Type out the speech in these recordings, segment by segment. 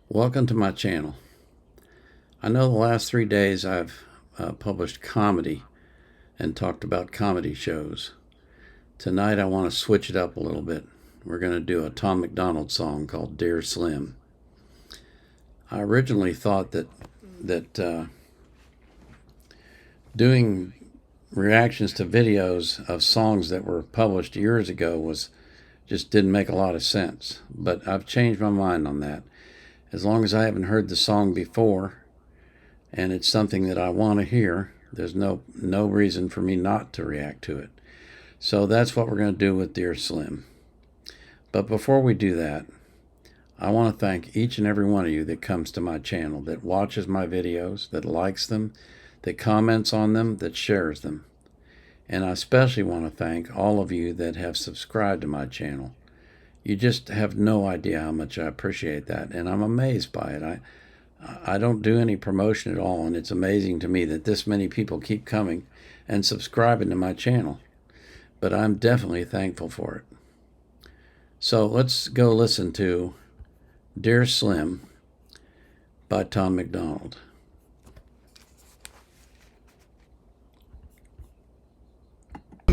Welcome to my channel. I know the last 3 days I've published comedy and talked about comedy shows. Tonight I want to switch it up a little bit. We're going to do a Tom MacDonald song called Dear Slim. I originally thought that doing reactions to videos of songs that were published years ago just didn't make a lot of sense, but I've changed my mind on that. As long as I haven't heard the song before and it's something that I want to hear, there's no reason for me not to react to it. So that's what we're going to do with Dear Slim. But before we do that, I want to thank each and every one of you that comes to my channel, that watches my videos, that likes them, that comments on them, that shares them. And I especially want to thank all of you that have subscribed to my channel. You just have no idea how much I appreciate that, and I'm amazed by it. I don't do any promotion at all, and it's amazing to me that this many people keep coming and subscribing to my channel. But I'm definitely thankful for it. So let's go listen to Dear Slim by Tom MacDonald.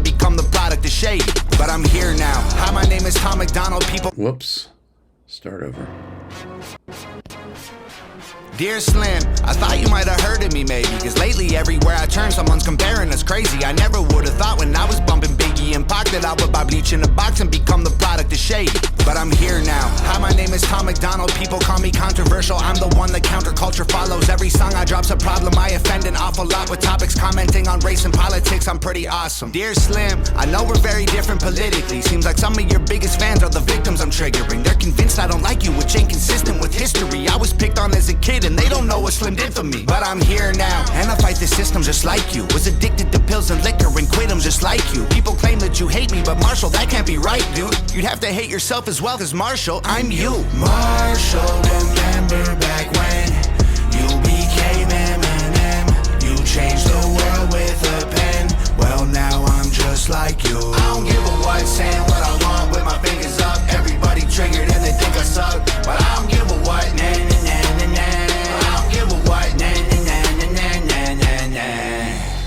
Become the product of shade, but I'm here now. Hi, my name is Tom MacDonald. People. Whoops. Start over. Dear Slim, I thought you might have heard of me maybe, cause lately everywhere I turn someone's comparing us crazy. I never would have thought when I was bumping Biggie and Pac that I would buy bleach in a box and become the product of shade, but I'm here now. Hi, my name is Tom MacDonald. People call me controversial. I'm the one that counterculture follows. Every song I drop's a problem. I offend an awful lot with topics commenting on race and politics. I'm pretty awesome. Dear Slim, I know we're very different politically. Seems like some of your biggest fans are the victims I'm triggering. They're convinced I don't like you, which ain't consistent with history. I was picked on as a kid and they don't know what Slim did for me, but I'm here now, and I fight the system just like you. Was addicted to pills and liquor and quit them just like you. People claim that you hate me, but Marshall, that can't be right, dude. You'd have to hate yourself as well, cause Marshall, I'm you. Marshall, remember back when you became Eminem. You changed the world with a pen. Well, now I'm just like you. I don't give a what, saying what I want with my fingers up. Everybody triggered and they think I suck, but I don't give a what, nah, nah, nah, nah, nah.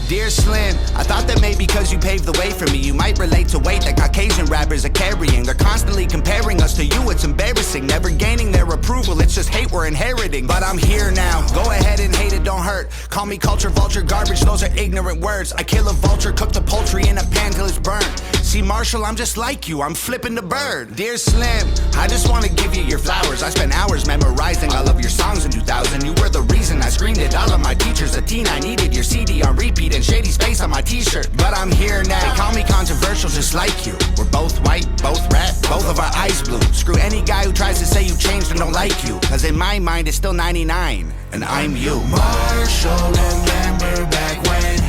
Dear Slim, I thought that maybe because you paved the way for me, you might relate to weight that Caucasian rappers are carrying. They're constantly comparing us to you, it's embarrassing. Never gaining their approval, it's just hate we're inheriting. But I'm here now, go ahead and hate it, don't hurt. Call me culture vulture garbage, those are ignorant words. I kill a vulture, cook the poultry in a pan till it's burnt. See Marshall, I'm just like you, I'm flipping the bird. Dear Slim, I just want to give you your flowers. I spent hours memorizing all of your songs in 2000. You were the reason I screamed at all of my teachers. A teen, I needed your CD on repeat and Shady's face on my t-shirt. But I'm here now, they call me controversial just like you. We're both white, both rap, both of our eyes blue. Screw any guy who tries to say you changed and don't like you, cause in my mind it's still 99, and I'm you. Marshall, remember back when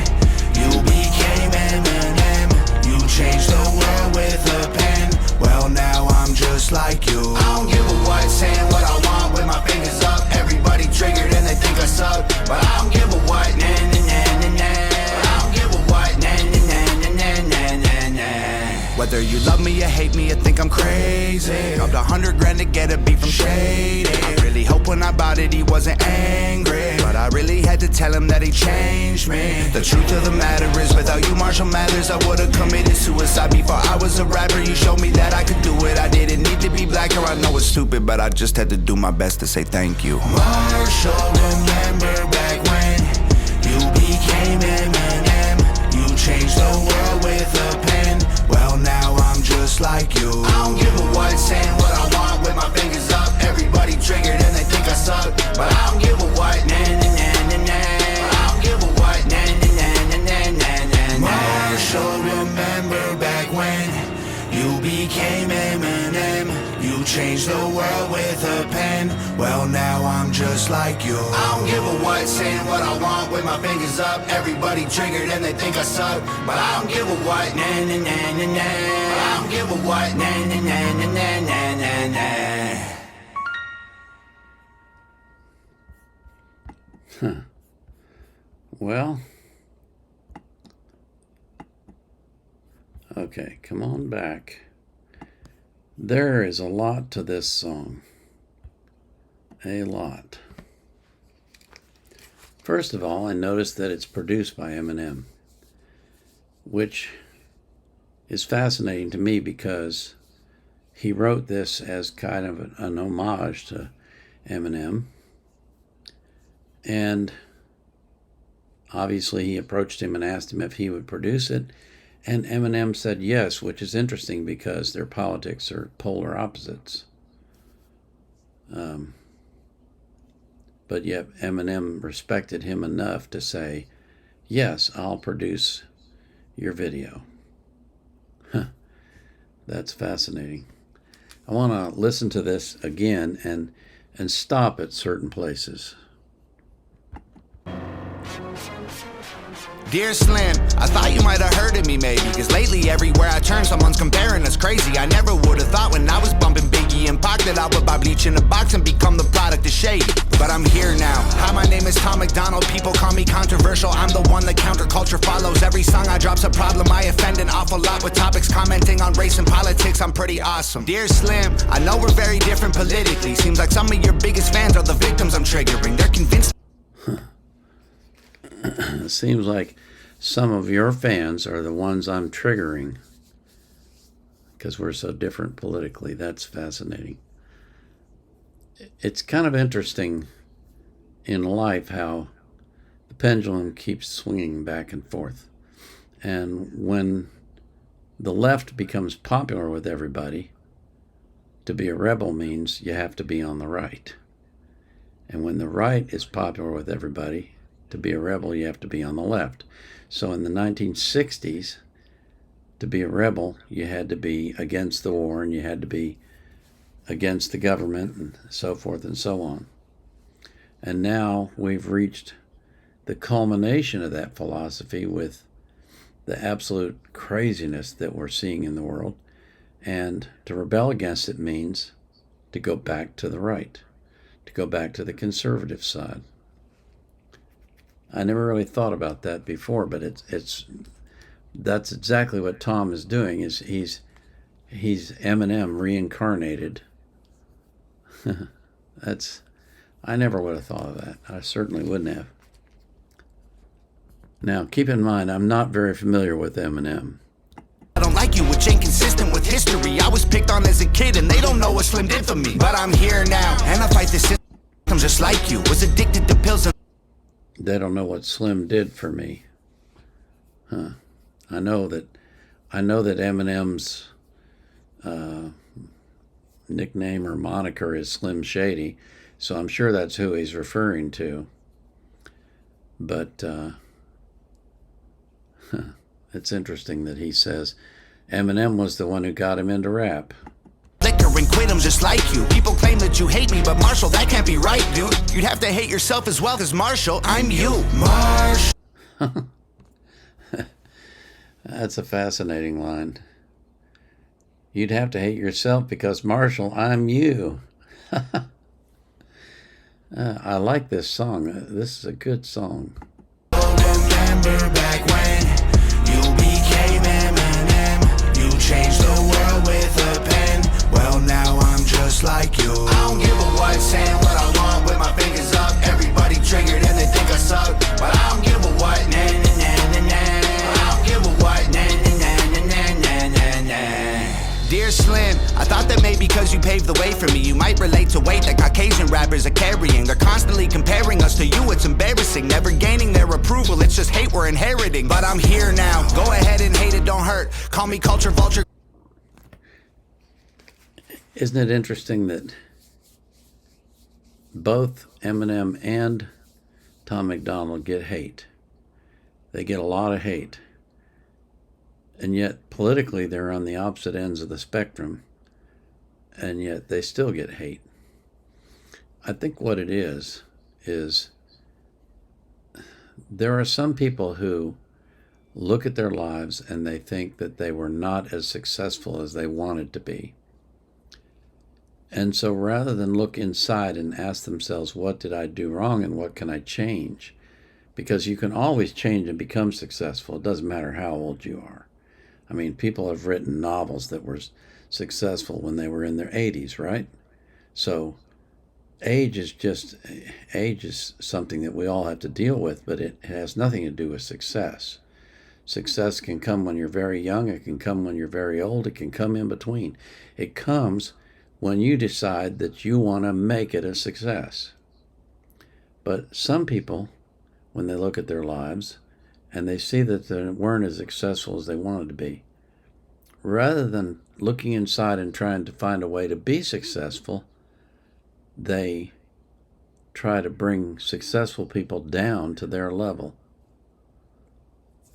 you became Eminem. You changed the world with a pen. Well, now I'm just like you. I don't give a what, saying what I want with my fingers up. Everybody triggered and they think I suck, but I don't give a what, nah, nah, nah, nah, nah. Whether you love me or hate me or think I'm crazy, dropped 100 grand to get a beat from Shady. I really hope when I bought it he wasn't angry, but I really had to tell him that he changed me. The truth of the matter is, without you, Marshall Mathers, I would've committed suicide before I was a rapper. You showed me that I could do it. I didn't need to be blacker. I know it's stupid, but I just had to do my best to say thank you. Marshall, remember back when you became Eminem. You changed the world with a pen. Well, now I'm just like you. I don't give a what, saying what I want with my fingers up. Everybody triggered and they think I suck, but I don't give a what, nah, nah, nah, nah, nah. I don't give a what, nah, nah, nah, nah, nah, nah, nah. Marshall, remember back when you became Eminem. You changed the world with a pen. Well, now I'm just like you. I don't give a what, saying what I want with my fingers up. Everybody triggered and they think I suck, but I don't give a what, nah, nah, nah, nah, nah. I don't give a what, nah, nah, nah, nah, nah, nah, nah. Huh. Well, okay, come on back. There is a lot to this song. A lot. First of all, I noticed that it's produced by Eminem, which is fascinating to me because he wrote this as kind of an homage to Eminem. And obviously he approached him and asked him if he would produce it. And Eminem said yes, which is interesting because their politics are polar opposites. But yet Eminem respected him enough to say, yes, I'll produce your video. That's fascinating. I want to listen to this again and stop at certain places. Dear Slim, I thought you might have heard of me maybe, cause lately everywhere I turn someone's comparing us crazy. I never would have thought when I was bumping Biggie and Pac that I would buy bleach in a box and become the product of shade. But I'm here now. Hi, my name is Tom MacDonald. People call me controversial. I'm the one that counterculture follows. Every song I drop's a problem. I offend an awful lot with topics commenting on race and politics. I'm pretty awesome. Dear Slim, I know we're very different politically. Seems like some of your biggest fans are the victims I'm triggering. They're convinced. It seems like some of your fans are the ones I'm triggering because we're so different politically. That's fascinating. It's kind of interesting in life how the pendulum keeps swinging back and forth. And when the left becomes popular with everybody, to be a rebel means you have to be on the right. And when the right is popular with everybody, to be a rebel, you have to be on the left. So in the 1960s, to be a rebel, you had to be against the war and you had to be against the government and so forth and so on. And now we've reached the culmination of that philosophy with the absolute craziness that we're seeing in the world. And to rebel against it means to go back to the right, to go back to the conservative side. I never really thought about that before, but that's exactly what Tom is doing. Is he's Eminem reincarnated. I never would have thought of that. I certainly wouldn't have. Now, keep in mind, I'm not very familiar with Eminem. I don't like you, which ain't consistent with history. I was picked on as a kid and they don't know what Slim did for me. But I'm here now, and I fight the system just like you. Was addicted to pills and They don't know what Slim did for me. I know that Eminem's nickname or moniker is Slim Shady, so I'm sure that's who he's referring to. But it's interesting that he says Eminem was the one who got him into rap. liquor and quit 'em just like you. People claim that you hate me, but Marshall, that can't be right, dude. You'd have to hate yourself as well, cause Marshall, I'm you. Marshall. That's a fascinating line. You'd have to hate yourself because, Marshall, I'm you. I like this song. This is a good song. Remember back when you became Eminem. You changed the world with a pen. Well, now I'm just like you. I don't give a what, saying what I want with my fingers up. Everybody triggered and they think I suck. But I don't give a what, nah, nah, nah, nah, nah. I don't give a what, nah, nah, nah, nah, nah, nah, nah. Dear Slim, I thought that maybe because you paved the way for me, you might relate to weight that Caucasian rappers are carrying. They're constantly comparing us to you, it's embarrassing. Never gaining their approval, it's just hate we're inheriting. But I'm here now, go ahead and hate it, don't hurt. Call me culture vulture. Isn't it interesting that both Eminem and Tom MacDonald get hate? They get a lot of hate. And yet, politically, they're on the opposite ends of the spectrum, and yet they still get hate. I think what it is there are some people who look at their lives and they think that they were not as successful as they wanted to be. And so rather than look inside and ask themselves, what did I do wrong and what can I change? Because you can always change and become successful. It doesn't matter how old you are. I mean, people have written novels that were successful when they were in their 80s, right? So age is something that we all have to deal with, but it has nothing to do with success. Success can come when you're very young, it can come when you're very old, it can come in between. It comes when you decide that you want to make it a success. But some people, when they look at their lives and they see that they weren't as successful as they wanted to be, rather than looking inside and trying to find a way to be successful, they try to bring successful people down to their level.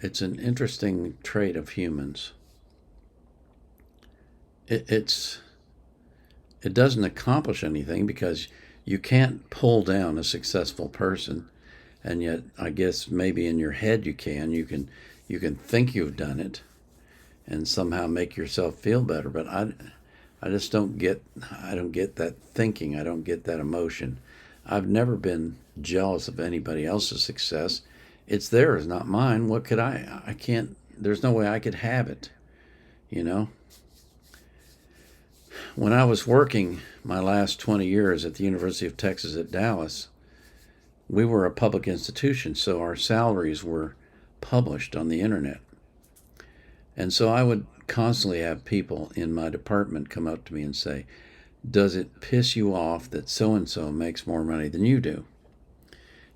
It's an interesting trait of humans. It doesn't accomplish anything because you can't pull down a successful person, and yet I guess maybe in your head you can. You can think you've done it and somehow make yourself feel better. But I just don't get that thinking. I don't get that emotion. I've never been jealous of anybody else's success. It's theirs, not mine. What could I can't, there's no way I could have it, you know? When I was working my last 20 years at the University of Texas at Dallas, we were a public institution, so our salaries were published on the internet. And so I would constantly have people in my department come up to me and say, "Does it piss you off that so-and-so makes more money than you do?"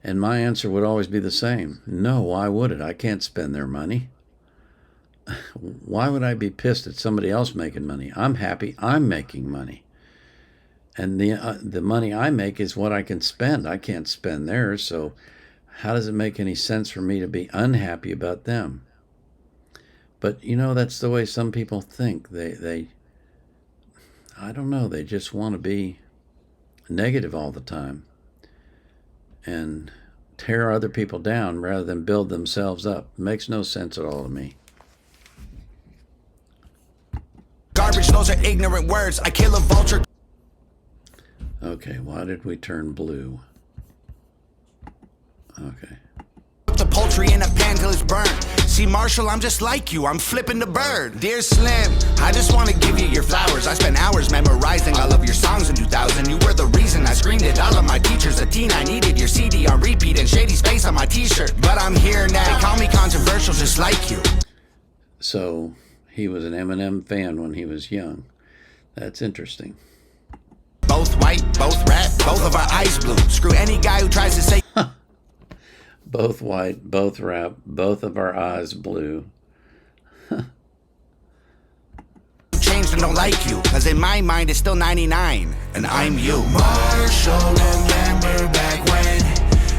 And my answer would always be the same. No, why would it? I can't spend their money. Why would I be pissed at somebody else making money? I'm happy I'm making money. And the money I make is what I can spend. I can't spend theirs, so how does it make any sense for me to be unhappy about them? But, you know, that's the way some people think. They I don't know, they just want to be negative all the time and tear other people down rather than build themselves up. It makes no sense at all to me. Garbage, those are ignorant words. I kill a vulture. Okay, why did we turn blue? Okay. The poultry in a pan till it's burnt. See, Marshall, I'm just like you. I'm flipping the bird. Dear Slim, I just want to give you your flowers. I spent hours memorizing all of your songs in 2000. You were the reason I screamed at all of my teachers. A teen, I needed your CD on repeat and shady space on my t-shirt. But I'm here now. They call me controversial just like you. So he was an Eminem fan when he was young. That's interesting. Both white, both rap, both of our eyes blue. Screw any guy who tries to say both white, both rap, both of our eyes blue. Changed and don't like you, cause in my mind it's still 99, and I'm you. Marshall, remember back when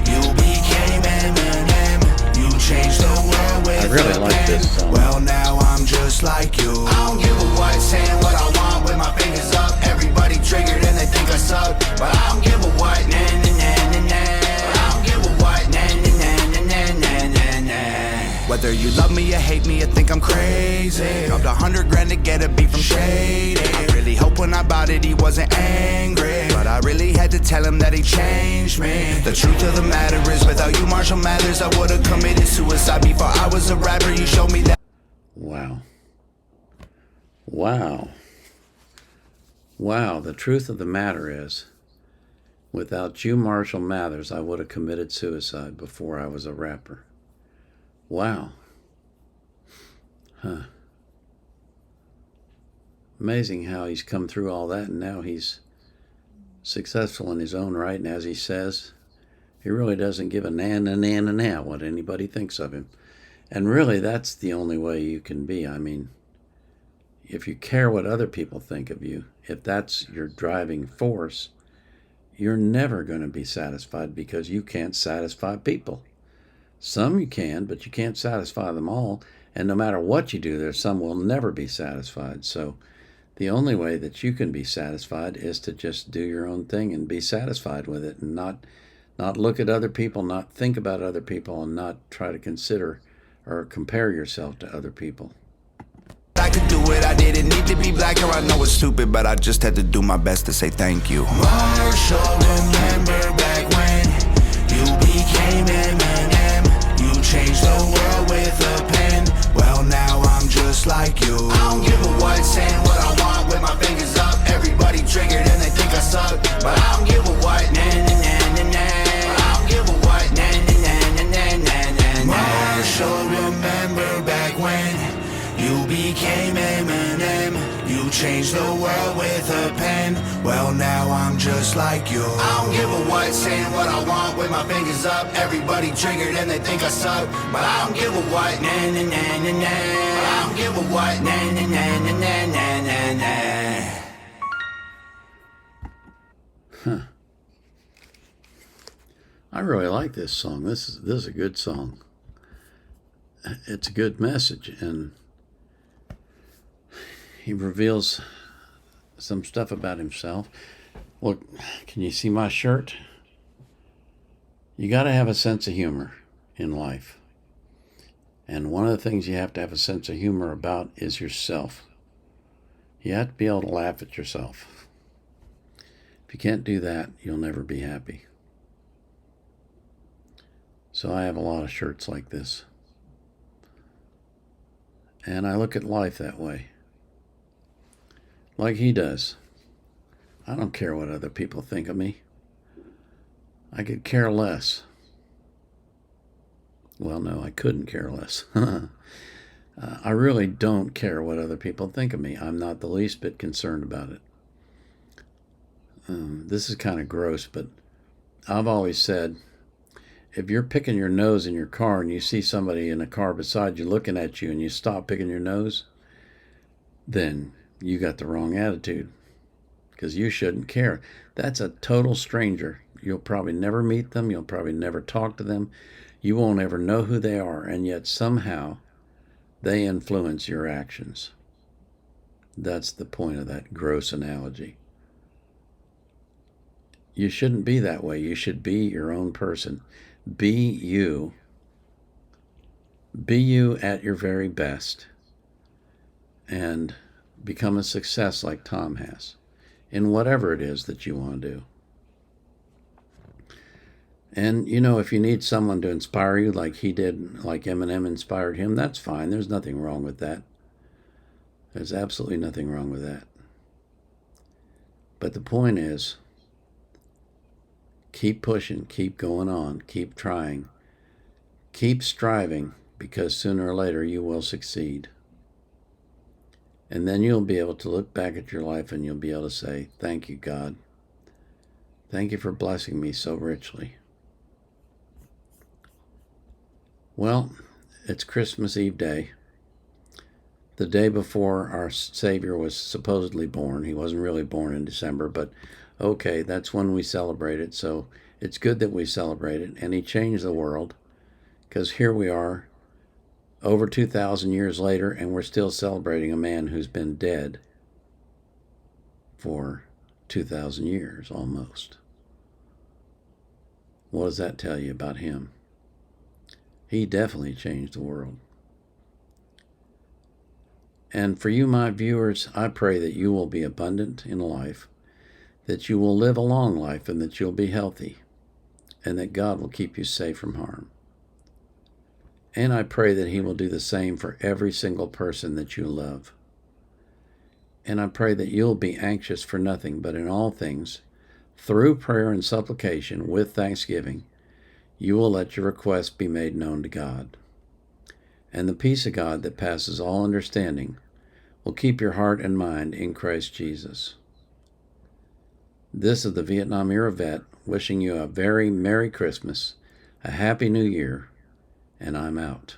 you became Eminem. You changed the world with I really like this song. Well, now I'm just like you. I don't give a what, saying what I want with my fingers up. Everybody triggered and they think I suck, but I don't give a what. Nah, nah, nah, nah, nah. I don't give a what. Nah, nah, nah, nah, nah, nah, nah. Whether you love me or hate me or think I'm crazy, dropped $100,000 to get a beat from Shady. I really hope when I bought it he wasn't angry, but I really had to tell him that he changed me. The truth of the matter is, without you, Marshall Mathers, I would've committed suicide before I was a rapper. You showed me that. Wow. Wow. Wow, the truth of the matter is, without you, Marshall Mathers, I would have committed suicide before I was a rapper. Wow. Huh. Amazing how he's come through all that and now he's successful in his own right. And as he says, he really doesn't give a na what anybody thinks of him. And really, that's the only way you can be. I mean, if you care what other people think of you, if that's your driving force, you're never going to be satisfied because you can't satisfy people. Some you can, but you can't satisfy them all. And no matter what you do, there's some will never be satisfied. So the only way that you can be satisfied is to just do your own thing and be satisfied with it, and not look at other people, not think about other people, and not try to consider or compare yourself to other people. I could do it, I didn't need to be black, or I know it's stupid, but I just had to do my best to say thank you. Marshall, remember back when you became Eminem. You changed the world with a pen. Well, now I'm just like you. I don't give a what, saying what I want with my fingers up. Everybody triggered and they think I suck, but I don't give a what. change the world with a pen. Well, now I'm just like you. I don't give a what, saying what I want with my fingers up. Everybody triggered and they think I suck, but I don't give a what. Nah, nah, nah, nah, nah. But I don't give a what. Nah, nah, nah, nah, nah, nah, nah, nah. Huh. I really like this song. This is a good song. It's a good message, and he reveals some stuff about himself. Look, can you see my shirt? You got to have a sense of humor in life. And one of the things you have to have a sense of humor about is yourself. You have to be able to laugh at yourself. If you can't do that, you'll never be happy. So I have a lot of shirts like this. And I look at life that way. Like he does. I don't care what other people think of me. I could care less. Well, no, I couldn't care less. I really don't care what other people think of me. I'm not the least bit concerned about it. This is kind of gross, but I've always said, if you're picking your nose in your car and you see somebody in a car beside you looking at you and you stop picking your nose, then you got the wrong attitude, because you shouldn't care. That's a total stranger. You'll probably never meet them. You'll probably never talk to them. You won't ever know who they are, and yet somehow they influence your actions. That's the point of that gross analogy. You shouldn't be that way. You should be your own person. Be you. Be you at your very best. And become a success like Tom has in whatever it is that you want to do. And, you know, if you need someone to inspire you like he did, like Eminem inspired him, that's fine. There's nothing wrong with that. There's absolutely nothing wrong with that. But the point is, keep pushing, keep going on, keep trying, keep striving, because sooner or later you will succeed. And then you'll be able to look back at your life and you'll be able to say, thank you, God. Thank you for blessing me so richly. Well, it's Christmas Eve day, the day before our Savior was supposedly born. He wasn't really born in December, but okay, that's when we celebrate it. So it's good that we celebrate it. And he changed the world, because here we are over 2,000 years later, and we're still celebrating a man who's been dead for 2,000 years almost. What does that tell you about him? He definitely changed the world. And for you, my viewers, I pray that you will be abundant in life, that you will live a long life, and that you'll be healthy, and that God will keep you safe from harm. And I pray that he will do the same for every single person that you love. And I pray that you'll be anxious for nothing, but in all things, through prayer and supplication with thanksgiving, you will let your requests be made known to God. And the peace of God that passes all understanding will keep your heart and mind in Christ Jesus. This is the Vietnam Era Vet wishing you a very Merry Christmas, a Happy New Year, and I'm out.